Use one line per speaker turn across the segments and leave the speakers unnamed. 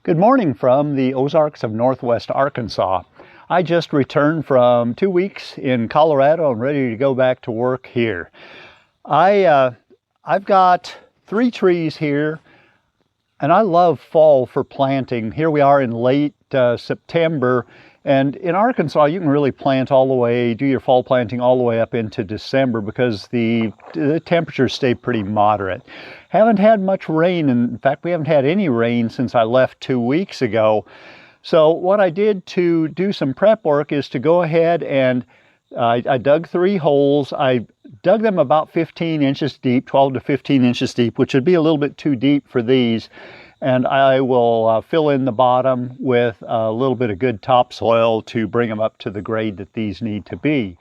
Good morning from the Ozarks of Northwest Arkansas. I just returned from 2 weeks in Colorado and ready to go back to work here. I've got 3 trees here, and I love fall for planting. Here we are in late September, and in Arkansas you can really plant all the way, do your fall planting all the way up into December because the temperatures stay pretty moderate. Haven't had much rain, and in fact we haven't had any rain since I left 2 weeks ago. So what I did to do some prep work is to go ahead and I dug 3 holes. I dug them about 15 inches deep, 12 to 15 inches deep, which would be a little bit too deep for these. And I will fill in the bottom with a little bit of good topsoil to bring them up to the grade that these need to be.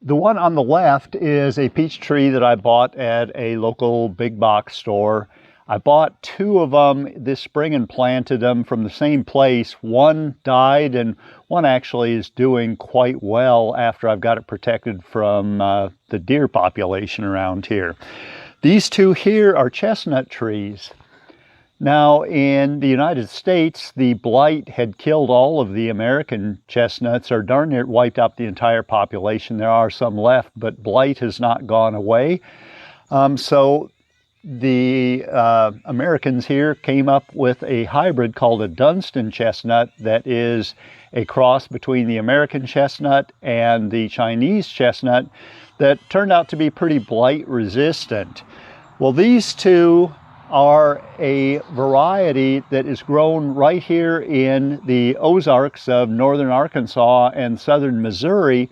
The one on the left is a peach tree that I bought at a local big box store. I bought 2 of them this spring and planted them from the same place. One died and one actually is doing quite well after I've got it protected from the deer population around here. These 2 here are chestnut trees. Now in the United States, the blight had killed all of the American chestnuts, or darn near wiped out the entire population. There are some left, but blight has not gone away. So the Americans here came up with a hybrid called a Dunstan chestnut that is a cross between the American chestnut and the Chinese chestnut that turned out to be pretty blight resistant. Well, these 2 are a variety that is grown right here in the Ozarks of northern Arkansas and southern Missouri.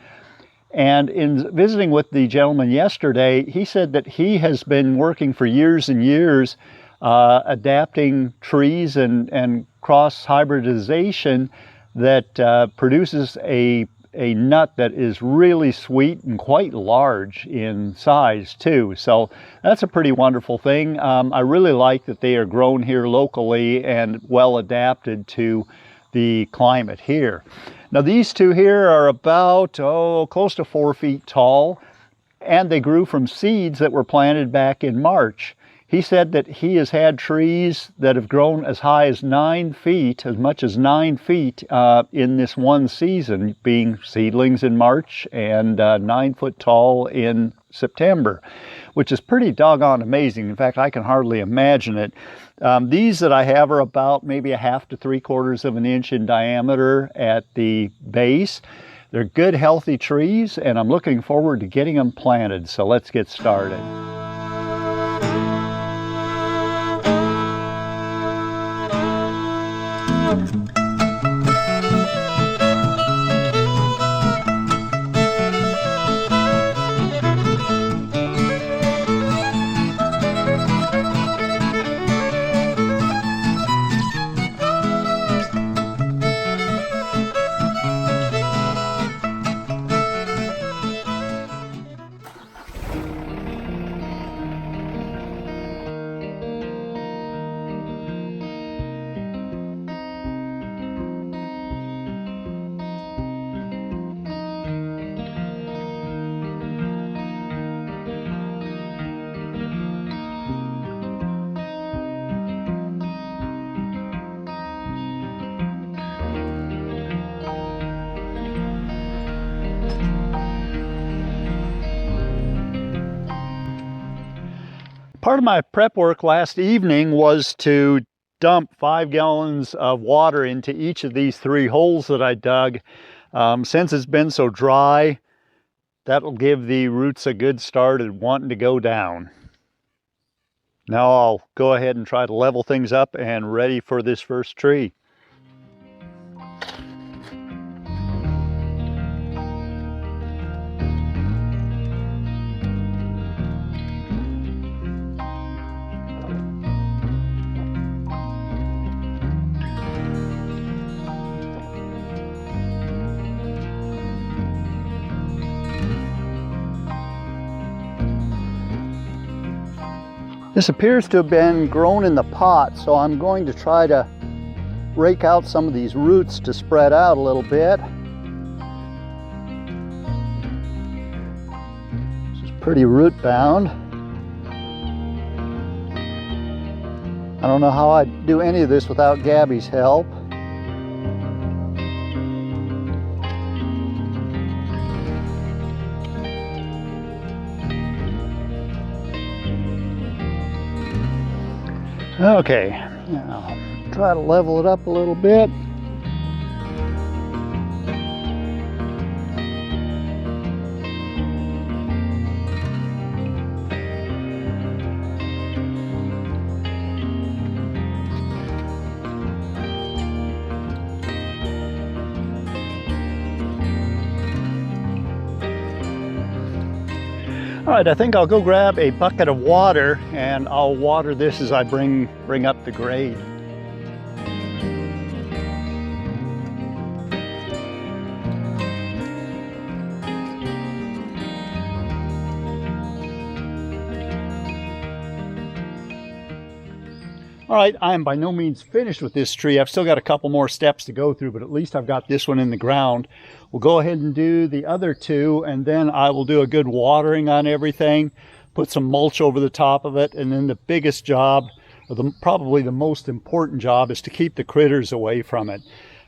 And in visiting with the gentleman yesterday, he said that he has been working for years and years adapting trees and cross hybridization that produces a nut that is really sweet and quite large in size too. So that's a pretty wonderful thing. I really like that they are grown here locally and well adapted to the climate here. Now these 2 here are about close to 4 feet tall, and they grew from seeds that were planted back in March. He said that he has had trees that have grown as high as 9 feet, as much as 9 feet in this one season, being seedlings in March and 9 foot tall in September, which is pretty doggone amazing. In fact, I can hardly imagine it. These that I have are about maybe 1/2 to 3/4 of an inch in diameter at the base. They're good, healthy trees, and I'm looking forward to getting them planted. So let's get started. Part of my prep work last evening was to dump 5 gallons of water into each of these 3 holes that I dug. Since it's been so dry, that'll give the roots a good start at wanting to go down. Now I'll go ahead and try to level things up and ready for this first tree. This appears to have been grown in the pot, so I'm going to try to rake out some of these roots to spread out a little bit. This is pretty root bound. I don't know how I'd do any of this without Gabby's help. Okay, now try to level it up a little bit. All right, I think I'll go grab a bucket of water and I'll water this as I bring up the grade. All right, I am by no means finished with this tree. I've still got a couple more steps to go through, but at least I've got this one in the ground. We'll go ahead and do the other two, and then I will do a good watering on everything, put some mulch over the top of it, and then the biggest job, or probably the most important job, is to keep the critters away from it.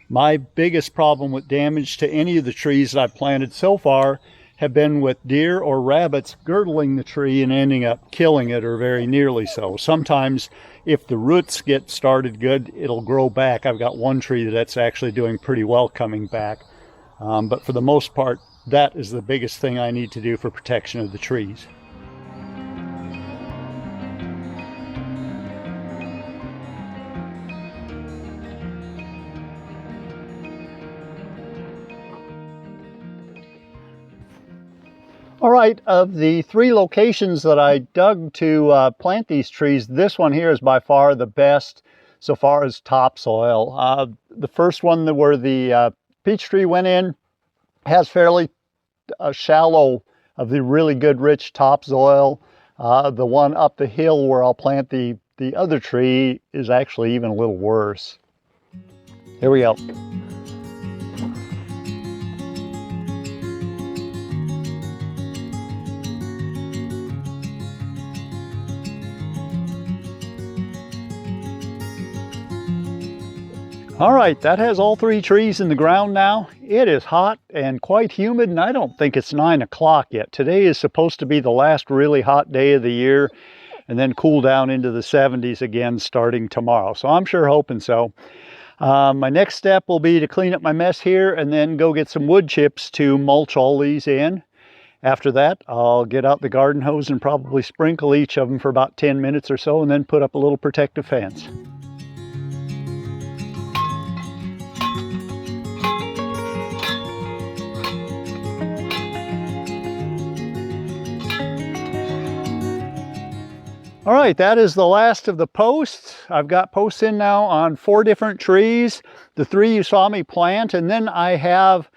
My biggest problem with damage to any of the trees that I've planted so far have been with deer or rabbits girdling the tree and ending up killing it, or very nearly so. Sometimes if the roots get started good, it'll grow back. I've got one tree that's actually doing pretty well coming back. But for the most part, that is the biggest thing I need to do for protection of the trees. All right, of the 3 locations that I dug to plant these trees, this one here is by far the best so far as topsoil. The first one where the peach tree went in has fairly shallow of the really good rich topsoil. The one up the hill where I'll plant the other tree is actually even a little worse. Here we go. All right, that has all 3 trees in the ground now. It is hot and quite humid, and I don't think it's 9 o'clock yet. Today is supposed to be the last really hot day of the year, and then cool down into the 70s again starting tomorrow. So I'm sure hoping so. My next step will be to clean up my mess here and then go get some wood chips to mulch all these in. After that, I'll get out the garden hose and probably sprinkle each of them for about 10 minutes or so, and then put up a little protective fence. All right, that is the last of the posts. I've got posts in now on 4 different trees, the 3 you saw me plant, and then I have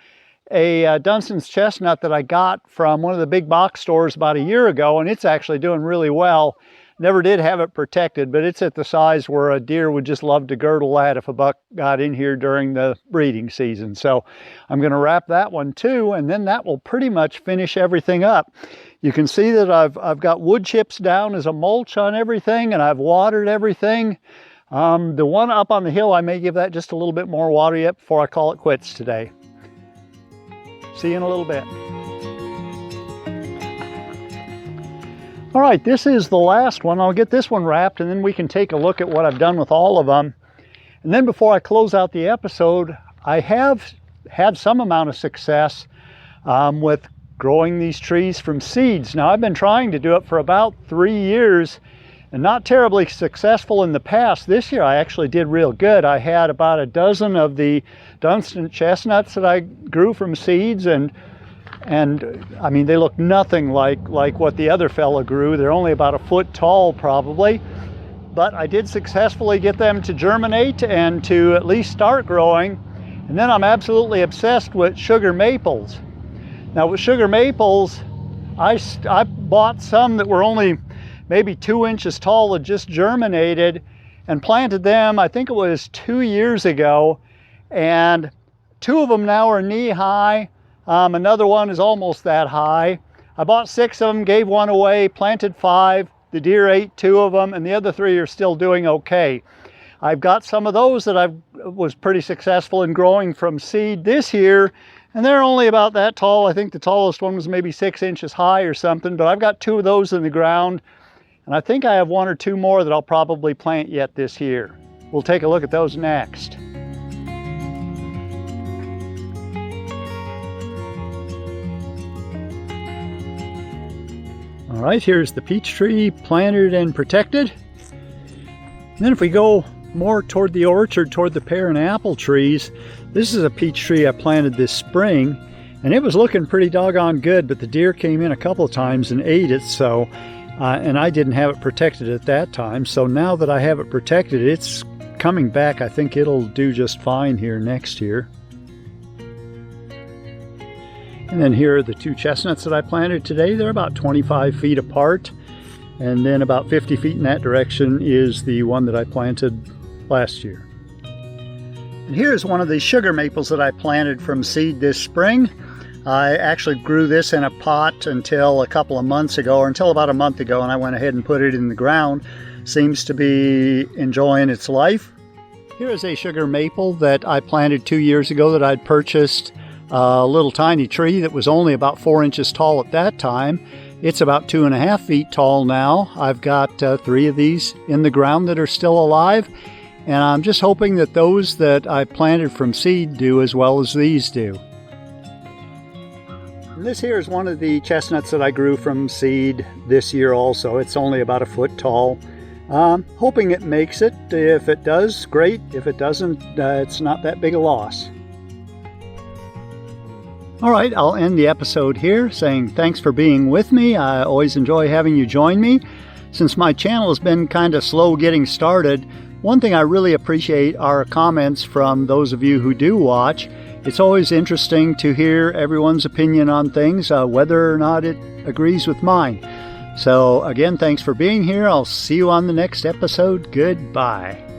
a Dunstan's chestnut that I got from one of the big box stores about a year ago, and it's actually doing really well. Never did have it protected, but it's at the size where a deer would just love to girdle that if a buck got in here during the breeding season. So I'm going to wrap that one too, and then that will pretty much finish everything up. You can see that I've got wood chips down as a mulch on everything, and I've watered everything. The one up on the hill, I may give that just a little bit more water yet before I call it quits today. See you in a little bit. All right, this is the last one. I'll get this one wrapped, and then we can take a look at what I've done with all of them. And then before I close out the episode, I have had some amount of success with growing these trees from seeds. Now, I've been trying to do it for about 3 years and not terribly successful in the past. This year I actually did real good. I had about a dozen of the Dunstan chestnuts that I grew from seeds, and I mean, they look nothing like what the other fella grew. They're only about a foot tall probably, but I did successfully get them to germinate and to at least start growing. And then I'm absolutely obsessed with sugar maples. Now with sugar maples, I bought some that were only maybe 2 inches tall that just germinated and planted them, I think it was 2 years ago, and 2 of them now are knee high. Another one is almost that high. I bought 6 of them, gave 1 away, planted 5. The deer ate 2 of them, and the other 3 are still doing okay. I've got some of those that I was pretty successful in growing from seed this year, and they're only about that tall. I think the tallest one was maybe 6 inches high or something, but I've got 2 of those in the ground, and I think I have 1 or 2 more that I'll probably plant yet this year. We'll take a look at those next. All right, here's the peach tree planted and protected. And then if we go more toward the orchard, toward the pear and apple trees, this is a peach tree I planted this spring, and it was looking pretty doggone good, but the deer came in a couple of times and ate it, so and I didn't have it protected at that time. So now that I have it protected, it's coming back. I think it'll do just fine here next year. And then here are the 2 chestnuts that I planted today. They're about 25 feet apart, and then about 50 feet in that direction is the one that I planted last year. And here's one of the sugar maples that I planted from seed this spring. I actually grew this in a pot until a couple of months ago, or until about a month ago, and I went ahead and put it in the ground. Seems to be enjoying its life. Here is a sugar maple that I planted 2 years ago that I'd purchased a little tiny tree that was only about 4 inches tall at that time. It's about 2.5 feet tall now. I've got 3 of these in the ground that are still alive, and I'm just hoping that those that I planted from seed do as well as these do. And this here is one of the chestnuts that I grew from seed this year also. It's only about 1 foot tall. Hoping it makes it. If it does, great. If it doesn't, it's not that big a loss. All right, I'll end the episode here saying thanks for being with me. I always enjoy having you join me. Since my channel has been kind of slow getting started, one thing I really appreciate are comments from those of you who do watch. It's always interesting to hear everyone's opinion on things, whether or not it agrees with mine. So again, thanks for being here. I'll see you on the next episode. Goodbye.